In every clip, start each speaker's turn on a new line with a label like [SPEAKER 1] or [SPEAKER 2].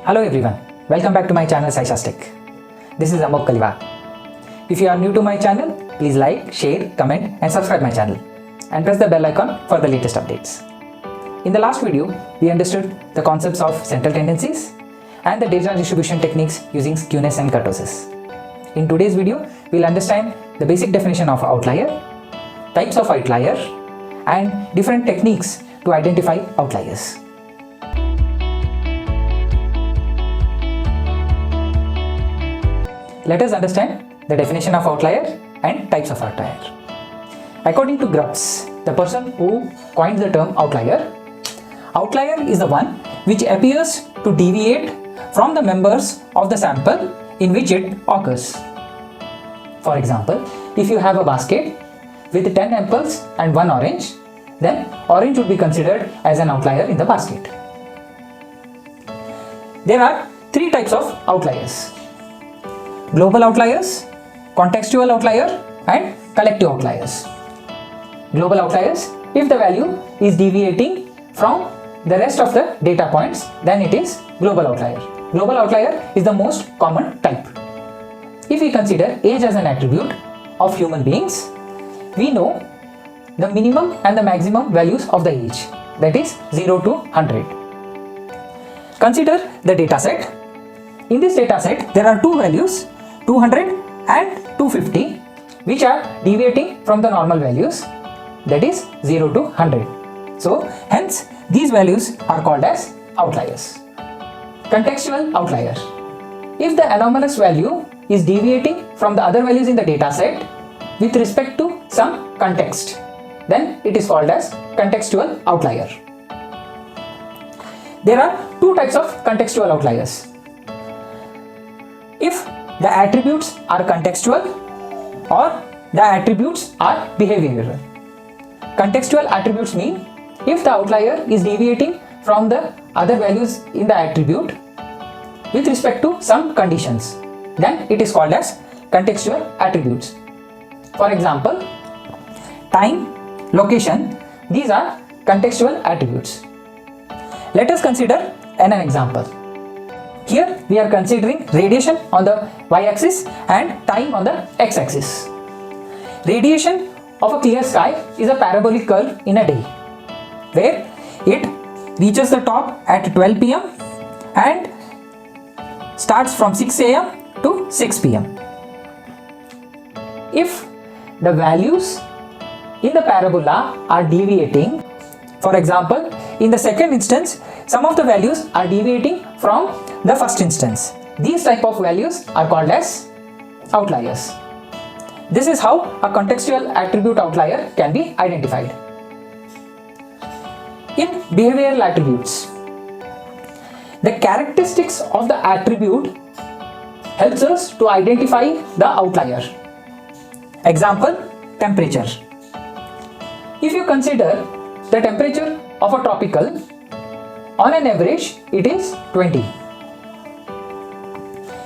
[SPEAKER 1] Hello everyone, welcome back to my channel SciShasTech. This is Amok Kaliwar. If you are new to my channel, please like, share, comment and subscribe my channel and press the bell icon for the latest updates. In the last video, we understood the concepts of central tendencies and the data distribution techniques using skewness and kurtosis. In today's video, we'll understand the basic definition of outlier, types of outlier and different techniques to identify outliers. Let us understand the definition of outlier and types of outlier. According to Grubbs, the person who coined the term outlier, outlier is the one which appears to deviate from the members of the sample in which it occurs. For example, if you have a basket with 10 apples and 1 orange, then orange would be considered as an outlier in the basket. There are 3 types of outliers: global outliers, contextual outlier and collective outliers. Global outliers, if the value is deviating from the rest of the data points, then it is global outlier. Global outlier is the most common type. If we consider age as an attribute of human beings, we know the minimum and the maximum values of the age, that is 0 to 100. Consider the data set. In this data set, there are 2 values, 200 and 250, which are deviating from the normal values, that is 0 to 100. So, hence these values are called as outliers. Contextual outlier. If the anomalous value is deviating from the other values in the data set with respect to some context, then it is called as contextual outlier. There are 2 types of contextual outliers. If the attributes are contextual or the attributes are behavioral. Contextual attributes mean if the outlier is deviating from the other values in the attribute with respect to some conditions, then it is called as contextual attributes. For example, time, location, these are contextual attributes. Let us consider an example. Here we are considering radiation on the y-axis and time on the x-axis. Radiation of a clear sky is a parabolic curve in a day, where it reaches the top at 12 pm and starts from 6 am to 6 pm. If the values in the parabola are deviating, for example, in the second instance, some of the values are deviating from the first instance. These type of values are called as outliers. This is how a contextual attribute outlier can be identified. In behavioral attributes, the characteristics of the attribute helps us to identify the outlier. Example, temperature. If you consider the temperature of a tropical, on an average it is 20.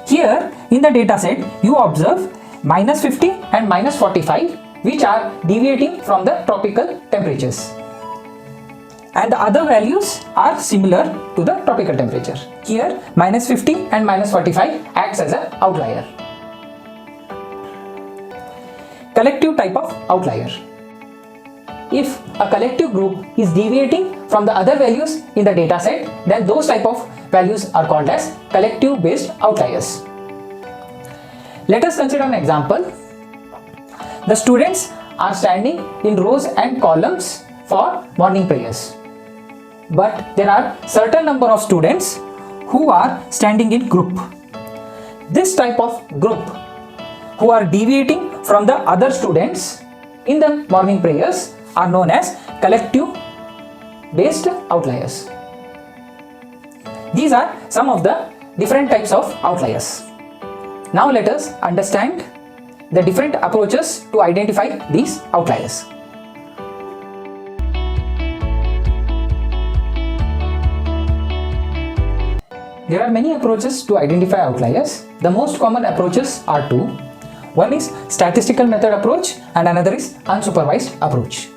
[SPEAKER 1] Here in the data set you observe -50 and -45, which are deviating from the tropical temperatures, and the other values are similar to the tropical temperature. Here -50 and -45 acts as an outlier. Collective type of outlier. If a collective group is deviating from the other values in the data set, then those type of values are called as collective based outliers. Let us consider an example. The students are standing in rows and columns for morning prayers, but there are certain number of students who are standing in group. This type of group who are deviating from the other students in the morning prayers are known as collective based outliers. These are some of the different types of outliers. Now let us understand the different approaches to identify these outliers. There are many approaches to identify outliers. The most common approaches are 2. One is statistical method approach and another is unsupervised approach.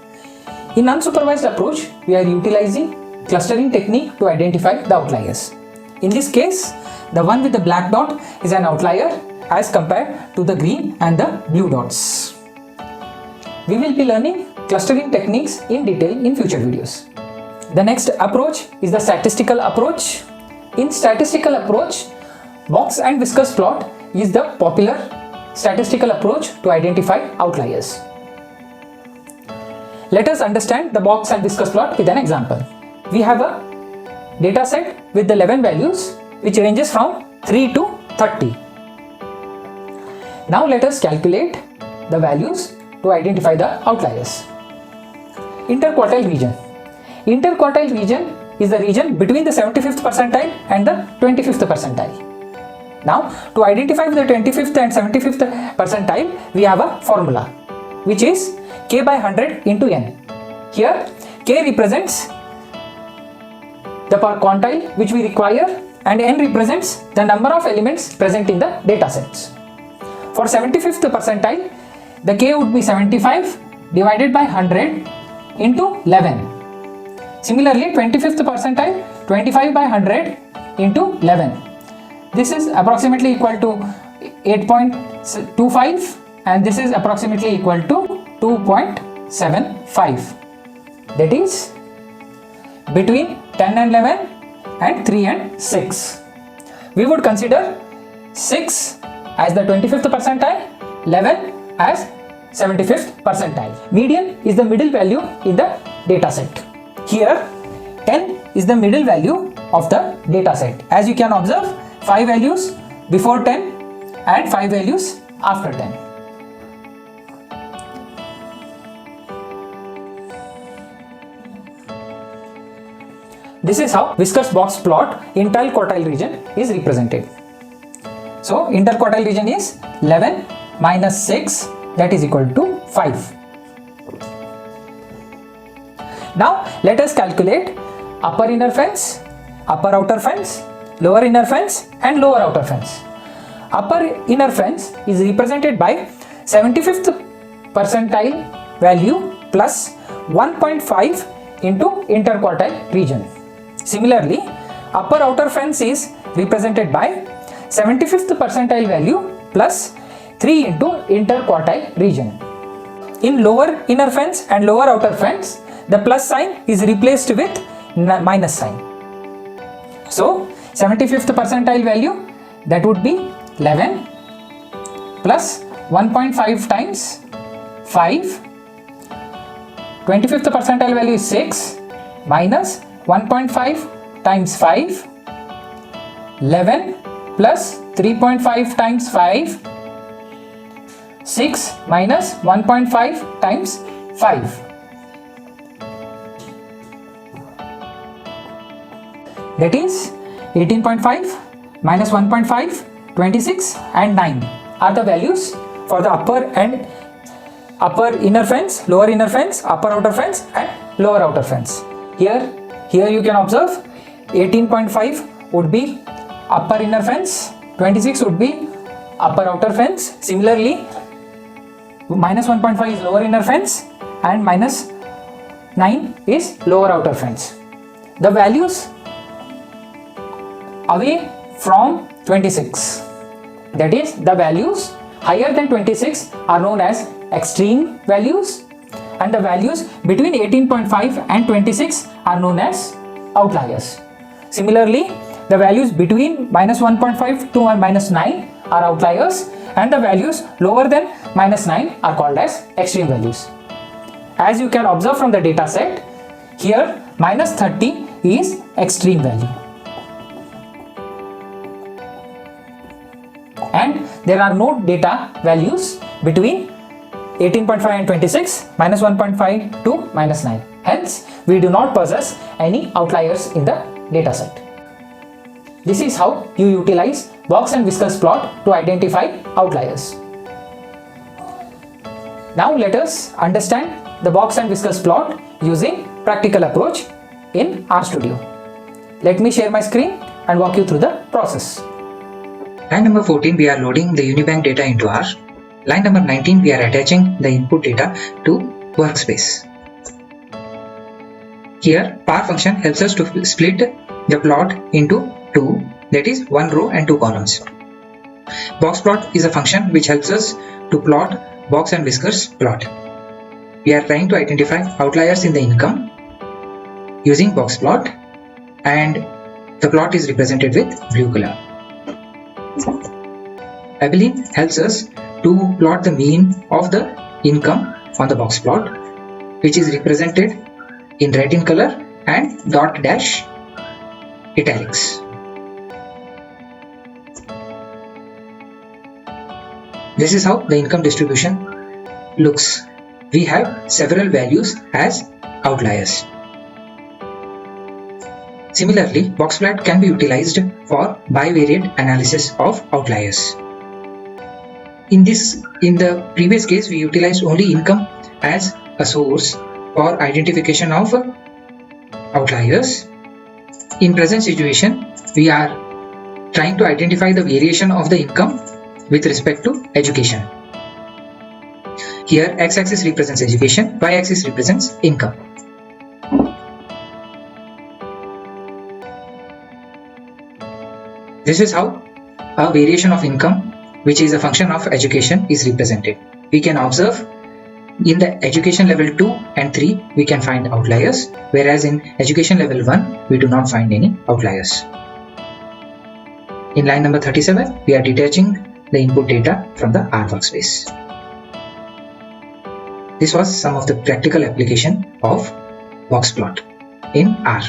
[SPEAKER 1] In unsupervised approach, we are utilizing clustering technique to identify the outliers. In this case, the one with the black dot is an outlier as compared to the green and the blue dots. We will be learning clustering techniques in detail in future videos. The next approach is the statistical approach. In statistical approach, box and whiskers plot is the popular statistical approach to identify outliers. Let us understand the box and whiskers plot with an example. We have a data set with the 11 values which ranges from 3 to 30. Now let us calculate the values to identify the outliers. Interquartile region. Interquartile region is the region between the 75th percentile and the 25th percentile. Now, to identify the 25th and 75th percentile, we have a formula which is k by 100 into n. Here, k represents the per quantile which we require and n represents the number of elements present in the data sets. For 75th percentile, the k would be 75 divided by 100 into 11. Similarly, 25th percentile, 25 by 100 into 11. This is approximately equal to 8.25 and this is approximately equal to 2.75. That is between 10 and 11 and 3 and 6. We would consider 6 as the 25th percentile, 11 as 75th percentile. Median is the middle value in the data set. Here 10 is the middle value of the data set. As you can observe, 5 values before 10 and 5 values after 10. This is how whiskers box plot interquartile region is represented. So interquartile region is 11 minus 6, that is equal to 5. Now let us calculate upper inner fence, upper outer fence, lower inner fence and lower outer fence. Upper inner fence is represented by 75th percentile value plus 1.5 into interquartile region. Similarly, upper outer fence is represented by 75th percentile value plus 3 into interquartile region. In lower inner fence and lower outer fence, the plus sign is replaced with minus sign. So 75th percentile value, that would be 11 plus 1.5 times 5. 25th percentile value is 6 minus 1.5 times 5. 11 plus 3.5 times 5. 6 minus 1.5 times 5. That is 18.5 minus 1.5, 26 and 9 are the values for the upper inner fence, lower inner fence, upper outer fence and lower outer fence. Here you can observe 18.5 would be upper inner fence, 26 would be upper outer fence. Similarly, minus 1.5 is lower inner fence and minus 9 is lower outer fence. The values away from 26, that is the values higher than 26 are known as extreme values and the values between 18.5 and 26 are known as outliers. Similarly, the values between minus 1.5 to minus 9 are outliers and the values lower than minus 9 are called as extreme values. As you can observe from the data set, here minus 30 is extreme value. And there are no data values between 18.5 and 26, minus 1.5 to minus 9. Hence, we do not possess any outliers in the data set. This is how you utilize box and whiskers plot to identify outliers. Now let us understand the box and whiskers plot using practical approach in RStudio. Let me share my screen and walk you through the process.
[SPEAKER 2] Line number 14, we are loading the Unibank data into R. Line number 19, we are attaching the input data to workspace. Here, par function helps us to split the plot into 2, that is 1 row and 2 columns. Box plot is a function which helps us to plot box and whiskers plot. We are trying to identify outliers in the income using box plot, and the plot is represented with blue color. Abilene helps us to plot the mean of the income on the box plot, which is represented in red in color and dot dash italics. This is how the income distribution looks. We have several values as outliers. Similarly, box plot can be utilized for bivariate analysis of outliers. In the previous case, we utilized only income as a source for identification of outliers. In present situation, we are trying to identify the variation of the income with respect to education. Here, x-axis represents education, y-axis represents income. This is how a variation of income, which is a function of education, is represented. We can observe in the education level 2 and 3, we can find outliers, whereas in education level 1, we do not find any outliers. In line number 37, we are detaching the input data from the R workspace. This was some of the practical application of box plot in R.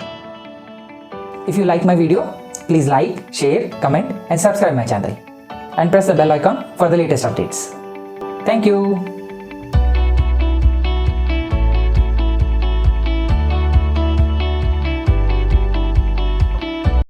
[SPEAKER 1] If you like my video, please like, share, comment and subscribe my channel and press the bell icon for the latest updates. Thank you.